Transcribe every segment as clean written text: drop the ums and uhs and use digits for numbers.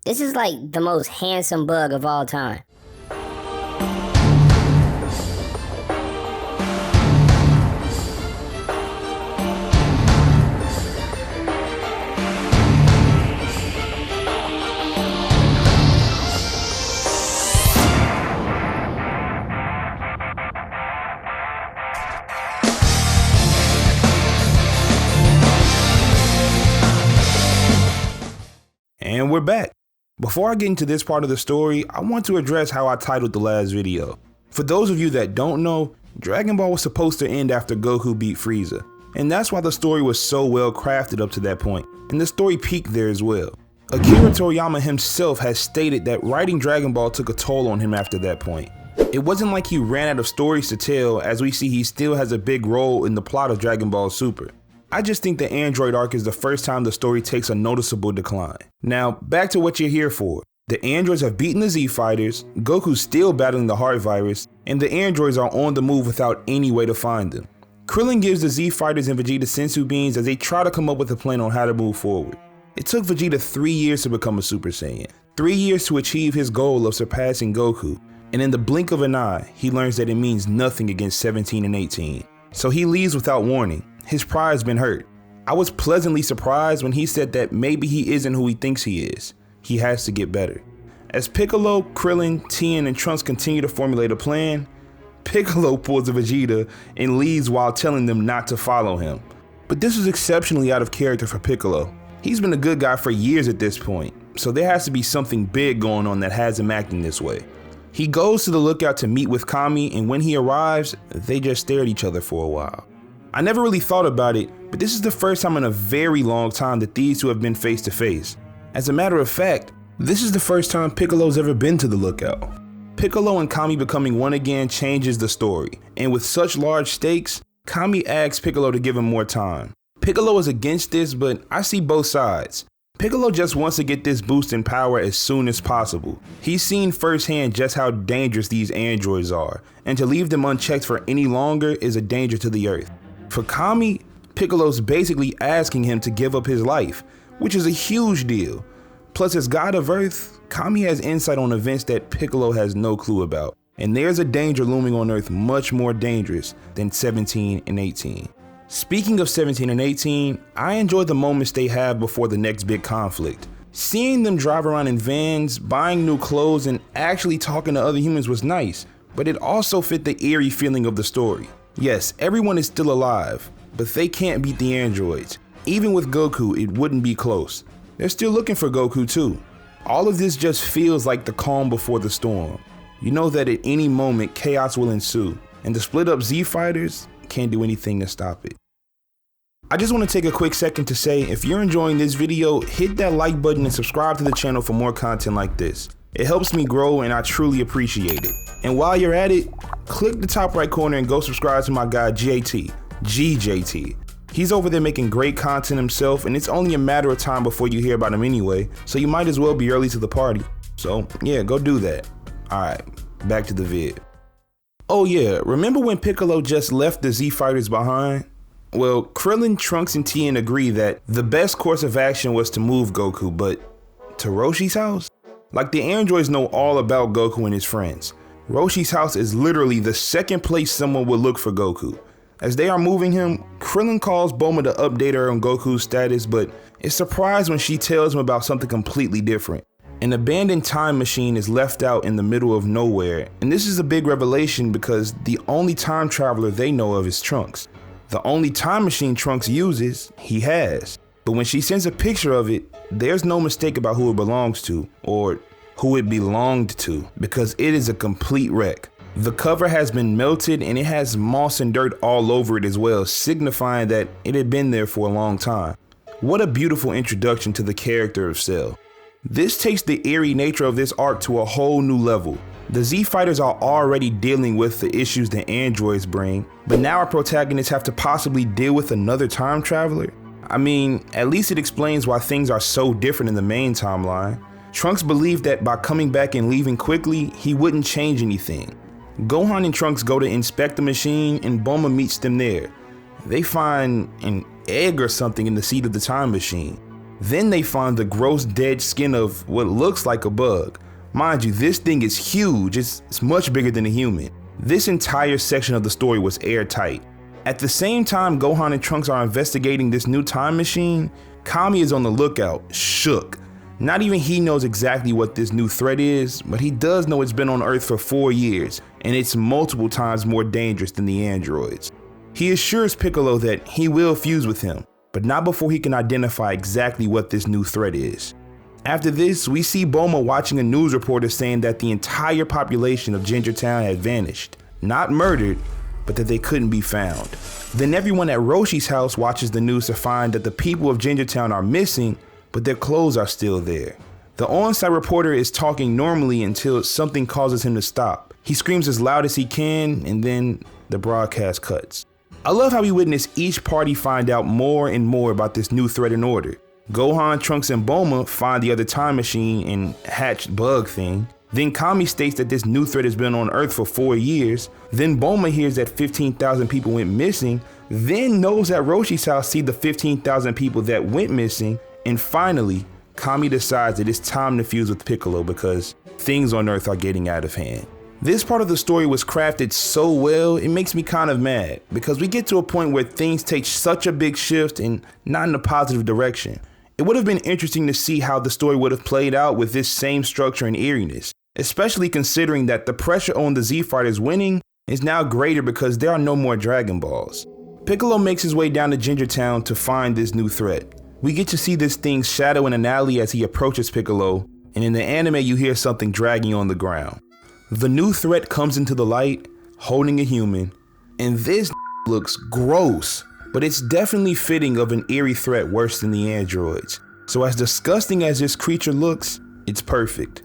This is like the most handsome bug of all time. And we're back. Before I get into this part of the story, I want to address how I titled the last video. For those of you that don't know, Dragon Ball was supposed to end after Goku beat Frieza, and that's why the story was so well crafted up to that point, and the story peaked there as well. Akira Toriyama himself has stated that writing Dragon Ball took a toll on him after that point. It wasn't like he ran out of stories to tell, as we see he still has a big role in the plot of Dragon Ball Super. I just think the Android arc is the first time the story takes a noticeable decline. Now, back to what you're here for. The androids have beaten the Z Fighters, Goku's still battling the heart virus, and the androids are on the move without any way to find them. Krillin gives the Z Fighters and Vegeta Senzu beans as they try to come up with a plan on how to move forward. It took Vegeta 3 years to become a Super Saiyan, 3 years to achieve his goal of surpassing Goku, and in the blink of an eye, he learns that it means nothing against 17 and 18. So he leaves without warning. His pride's been hurt. I was pleasantly surprised when he said that maybe he isn't who he thinks he is. He has to get better. As Piccolo, Krillin, Tien, and Trunks continue to formulate a plan, Piccolo pulls a Vegeta and leaves while telling them not to follow him. But this is exceptionally out of character for Piccolo. He's been a good guy for years at this point, so there has to be something big going on that has him acting this way. He goes to the lookout to meet with Kami, and when he arrives, they just stare at each other for a while. I never really thought about it, but this is the first time in a very long time that these two have been face to face. As a matter of fact, this is the first time Piccolo's ever been to the lookout. Piccolo and Kami becoming one again changes the story, and with such large stakes, Kami asks Piccolo to give him more time. Piccolo is against this, but I see both sides. Piccolo just wants to get this boost in power as soon as possible. He's seen firsthand just how dangerous these androids are, and to leave them unchecked for any longer is a danger to the Earth. For Kami, Piccolo's basically asking him to give up his life, which is a huge deal. Plus, as God of Earth, Kami has insight on events that Piccolo has no clue about. And there's a danger looming on Earth much more dangerous than 17 and 18. Speaking of 17 and 18, I enjoy the moments they have before the next big conflict. Seeing them drive around in vans, buying new clothes, and actually talking to other humans was nice, but it also fit the eerie feeling of the story. Yes, everyone is still alive, but they can't beat the androids. Even with Goku, it wouldn't be close. They're still looking for Goku too. All of this just feels like the calm before the storm. You know that at any moment chaos will ensue, and the split up Z Fighters can't do anything to stop it. I just want to take a quick second to say, if you're enjoying this video, hit that like button and subscribe to the channel for more content like this. It helps me grow and I truly appreciate it. And while you're at it, click the top right corner and go subscribe to my guy GJT. He's over there making great content himself, and it's only a matter of time before you hear about him anyway, so you might as well be early to the party. So yeah, go do that. Alright, back to the vid. Oh yeah, remember when Piccolo just left the Z Fighters behind? Well, Krillin, Trunks, and Tien agree that the best course of action was to move Goku, but to Roshi's house? Like, the androids know all about Goku and his friends. Roshi's house is literally the second place someone would look for Goku. As they are moving him, Krillin calls Bulma to update her on Goku's status, but is surprised when she tells him about something completely different. An abandoned time machine is left out in the middle of nowhere, and this is a big revelation because the only time traveler they know of is Trunks. The only time machine Trunks uses, he has. But when she sends a picture of it, there's no mistake about who it belongs to, or who it belonged to, because it is a complete wreck. The cover has been melted and it has moss and dirt all over it as well, signifying that it had been there for a long time. What a beautiful introduction to the character of Cell. This takes the eerie nature of this arc to a whole new level. The Z Fighters are already dealing with the issues the androids bring, but now our protagonists have to possibly deal with another time traveler? I mean, at least it explains why things are so different in the main timeline. Trunks believed that by coming back and leaving quickly, he wouldn't change anything. Gohan and Trunks go to inspect the machine and Bulma meets them there. They find an egg or something in the seat of the time machine. Then they find the gross dead skin of what looks like a bug. Mind you, this thing is huge, it's much bigger than a human. This entire section of the story was airtight. At the same time Gohan and Trunks are investigating this new time machine, Kami is on the lookout, shook. Not even he knows exactly what this new threat is, but he does know it's been on Earth for 4 years, and it's multiple times more dangerous than the androids. He assures Piccolo that he will fuse with him, but not before he can identify exactly what this new threat is. After this, we see Bulma watching a news reporter saying that the entire population of Ginger Town had vanished. Not murdered, but that they couldn't be found. Then everyone at Roshi's house watches the news to find that the people of Ginger Town are missing, but their clothes are still there. The on-site reporter is talking normally until something causes him to stop. He screams as loud as he can, and then the broadcast cuts. I love how we witness each party find out more and more about this new threat and order. Gohan, Trunks, and Bulma find the other time machine and hatched bug thing. Then Kami states that this new threat has been on Earth for 4 years. Then Bulma hears that 15,000 people went missing. Then those at Roshi's house see the 15,000 people that went missing. And finally, Kami decides that it's time to fuse with Piccolo because things on Earth are getting out of hand. This part of the story was crafted so well, it makes me kind of mad because we get to a point where things take such a big shift and not in a positive direction. It would have been interesting to see how the story would have played out with this same structure and eeriness, especially considering that the pressure on the Z Fighters winning is now greater because there are no more Dragon Balls. Piccolo makes his way down to Ginger Town to find this new threat. We get to see this thing's shadow in an alley as he approaches Piccolo, and in the anime you hear something dragging on the ground. The new threat comes into the light, holding a human, and this looks gross, but it's definitely fitting of an eerie threat worse than the androids. So as disgusting as this creature looks, it's perfect.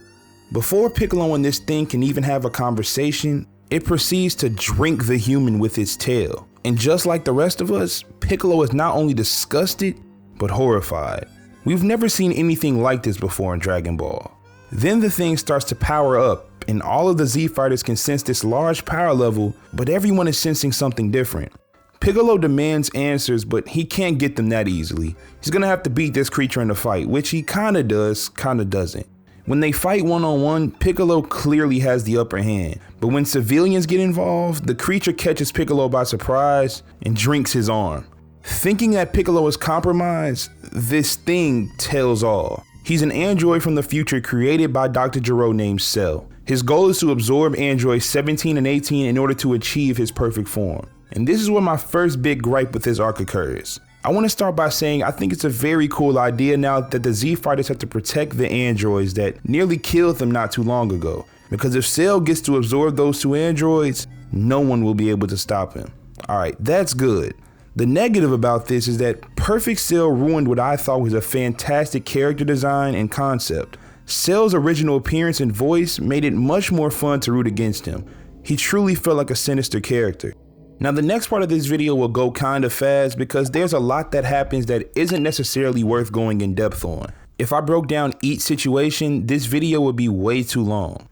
Before Piccolo and this thing can even have a conversation, it proceeds to drink the human with its tail. And just like the rest of us, Piccolo is not only disgusted, but horrified. We've never seen anything like this before in Dragon Ball. Then the thing starts to power up, and all of the Z Fighters can sense this large power level, but everyone is sensing something different. Piccolo demands answers, but he can't get them that easily. He's gonna have to beat this creature in a fight, which he kinda does, kinda doesn't. When they fight one-on-one, Piccolo clearly has the upper hand, but when civilians get involved, the creature catches Piccolo by surprise and drinks his arm. Thinking that Piccolo is compromised, this thing tells all. He's an android from the future created by Dr. Gero named Cell. His goal is to absorb androids 17 and 18 in order to achieve his perfect form. And this is where my first big gripe with this arc occurs. I want to start by saying I think it's a very cool idea now that the Z Fighters have to protect the androids that nearly killed them not too long ago. Because if Cell gets to absorb those 2 androids, no one will be able to stop him. Alright, that's good. The negative about this is that Perfect Cell ruined what I thought was a fantastic character design and concept. Cell's original appearance and voice made it much more fun to root against him. He truly felt like a sinister character. Now the next part of this video will go kinda fast because there's a lot that happens that isn't necessarily worth going in depth on. If I broke down each situation, this video would be way too long.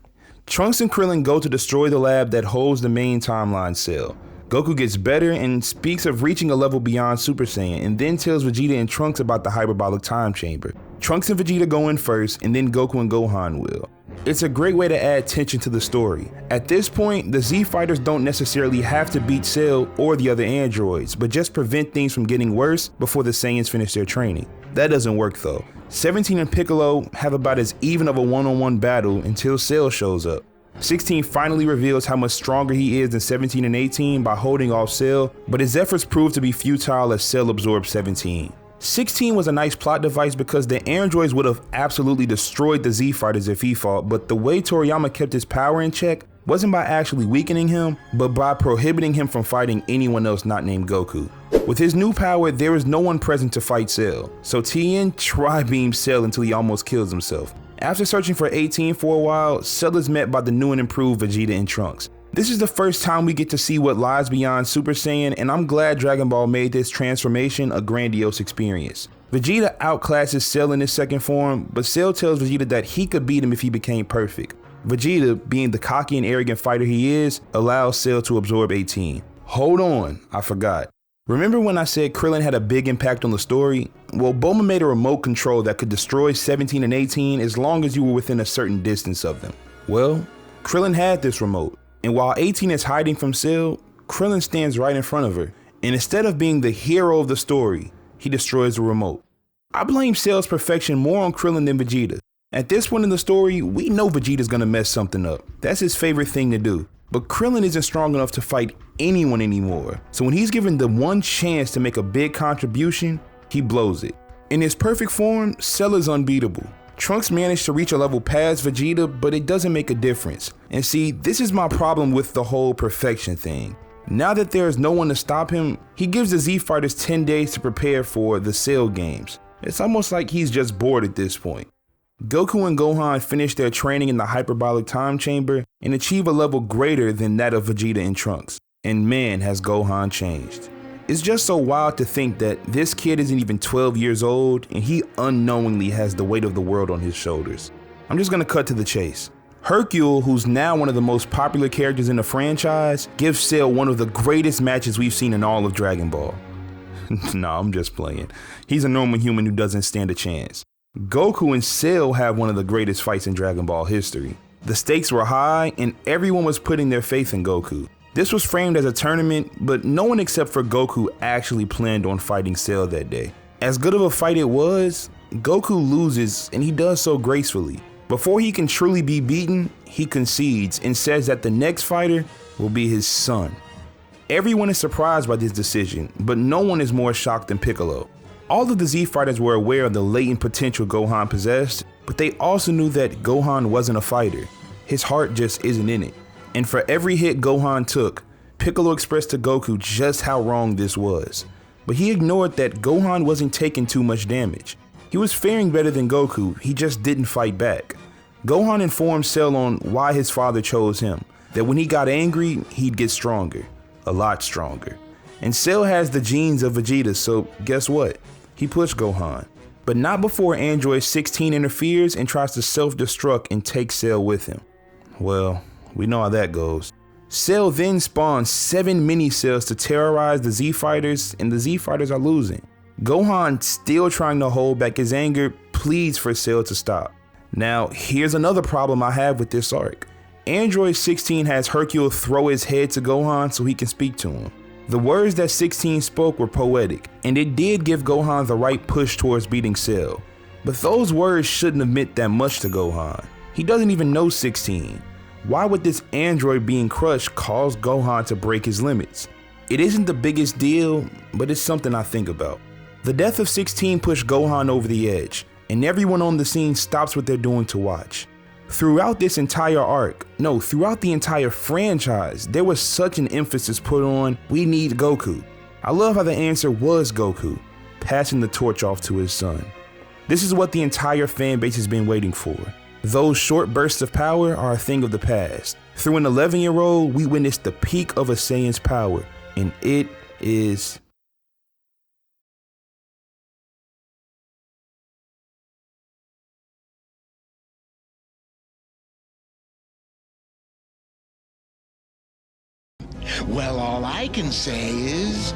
Trunks and Krillin go to destroy the lab that holds the main timeline cell. Goku gets better and speaks of reaching a level beyond Super Saiyan, and then tells Vegeta and Trunks about the hyperbolic time chamber. Trunks and Vegeta go in first, and then Goku and Gohan will. It's a great way to add tension to the story. At this point, the Z Fighters don't necessarily have to beat Cell or the other androids, but just prevent things from getting worse before the Saiyans finish their training. That doesn't work though. 17 and Piccolo have about as even of a one-on-one battle until Cell shows up. 16 finally reveals how much stronger he is than 17 and 18 by holding off Cell, but his efforts prove to be futile as Cell absorbs 17. 16 was a nice plot device because the androids would have absolutely destroyed the Z Fighters if he fought, but the way Toriyama kept his power in check wasn't by actually weakening him, but by prohibiting him from fighting anyone else not named Goku. With his new power, there is no one present to fight Cell, so Tien tri-beams Cell until he almost kills himself. After searching for 18 for a while, Cell is met by the new and improved Vegeta and Trunks. This is the first time we get to see what lies beyond Super Saiyan, and I'm glad Dragon Ball made this transformation a grandiose experience. Vegeta outclasses Cell in his second form, but Cell tells Vegeta that he could beat him if he became perfect. Vegeta, being the cocky and arrogant fighter he is, allows Cell to absorb 18. Hold on, I forgot. Remember when I said Krillin had a big impact on the story? Well, Bulma made a remote control that could destroy 17 and 18 as long as you were within a certain distance of them. Well, Krillin had this remote, and while 18 is hiding from Cell, Krillin stands right in front of her, and instead of being the hero of the story, he destroys the remote. I blame Cell's perfection more on Krillin than Vegeta. At this point in the story, we know Vegeta's gonna mess something up. That's his favorite thing to do. But Krillin isn't strong enough to fight anyone anymore, so when he's given the one chance to make a big contribution, he blows it. In his perfect form, Cell is unbeatable. Trunks managed to reach a level past Vegeta, but it doesn't make a difference. And see, this is my problem with the whole perfection thing. Now that there is no one to stop him, he gives the Z Fighters 10 days to prepare for the Cell games. It's almost like he's just bored at this point. Goku and Gohan finish their training in the hyperbolic time chamber and achieve a level greater than that of Vegeta and Trunks. And man, has Gohan changed. It's just so wild to think that this kid isn't even 12 years old and he unknowingly has the weight of the world on his shoulders. I'm just gonna cut to the chase. Hercule, who's now one of the most popular characters in the franchise, gives Cell one of the greatest matches we've seen in all of Dragon Ball. Nah, I'm just playing. He's a normal human who doesn't stand a chance. Goku and Cell have one of the greatest fights in Dragon Ball history. The stakes were high and everyone was putting their faith in Goku. This was framed as a tournament, but no one except for Goku actually planned on fighting Cell that day. As good of a fight it was, Goku loses and he does so gracefully. Before he can truly be beaten, he concedes and says that the next fighter will be his son. Everyone is surprised by this decision, but no one is more shocked than Piccolo. All of the Z Fighters were aware of the latent potential Gohan possessed, but they also knew that Gohan wasn't a fighter. His heart just isn't in it. And for every hit Gohan took, Piccolo expressed to Goku just how wrong this was. But he ignored that Gohan wasn't taking too much damage. He was faring better than Goku, he just didn't fight back. Gohan informed Cell on why his father chose him, that when he got angry, he'd get stronger, a lot stronger. And Cell has the genes of Vegeta, so guess what? He pushed Gohan, but not before Android 16 interferes and tries to self-destruct and take Cell with him. Well, we know how that goes. Cell then spawns 7 mini-cells to terrorize the Z Fighters, and the Z Fighters are losing. Gohan, still trying to hold back his anger, pleads for Cell to stop. Now, here's another problem I have with this arc. Android 16 has Hercule throw his head to Gohan so he can speak to him. The words that 16 spoke were poetic, and it did give Gohan the right push towards beating Cell. But those words shouldn't have meant that much to Gohan. He doesn't even know 16. Why would this android being crushed cause Gohan to break his limits? It isn't the biggest deal, but it's something I think about. The death of 16 pushed Gohan over the edge, and everyone on the scene stops what they're doing to watch. Throughout this entire arc, no, throughout the entire franchise, there was such an emphasis put on, we need Goku. I love how the answer was Goku, passing the torch off to his son. This is what the entire fan base has been waiting for. Those short bursts of power are a thing of the past. Through an 11-year-old, we witnessed the peak of a Saiyan's power, and it is... Well, all I can say is...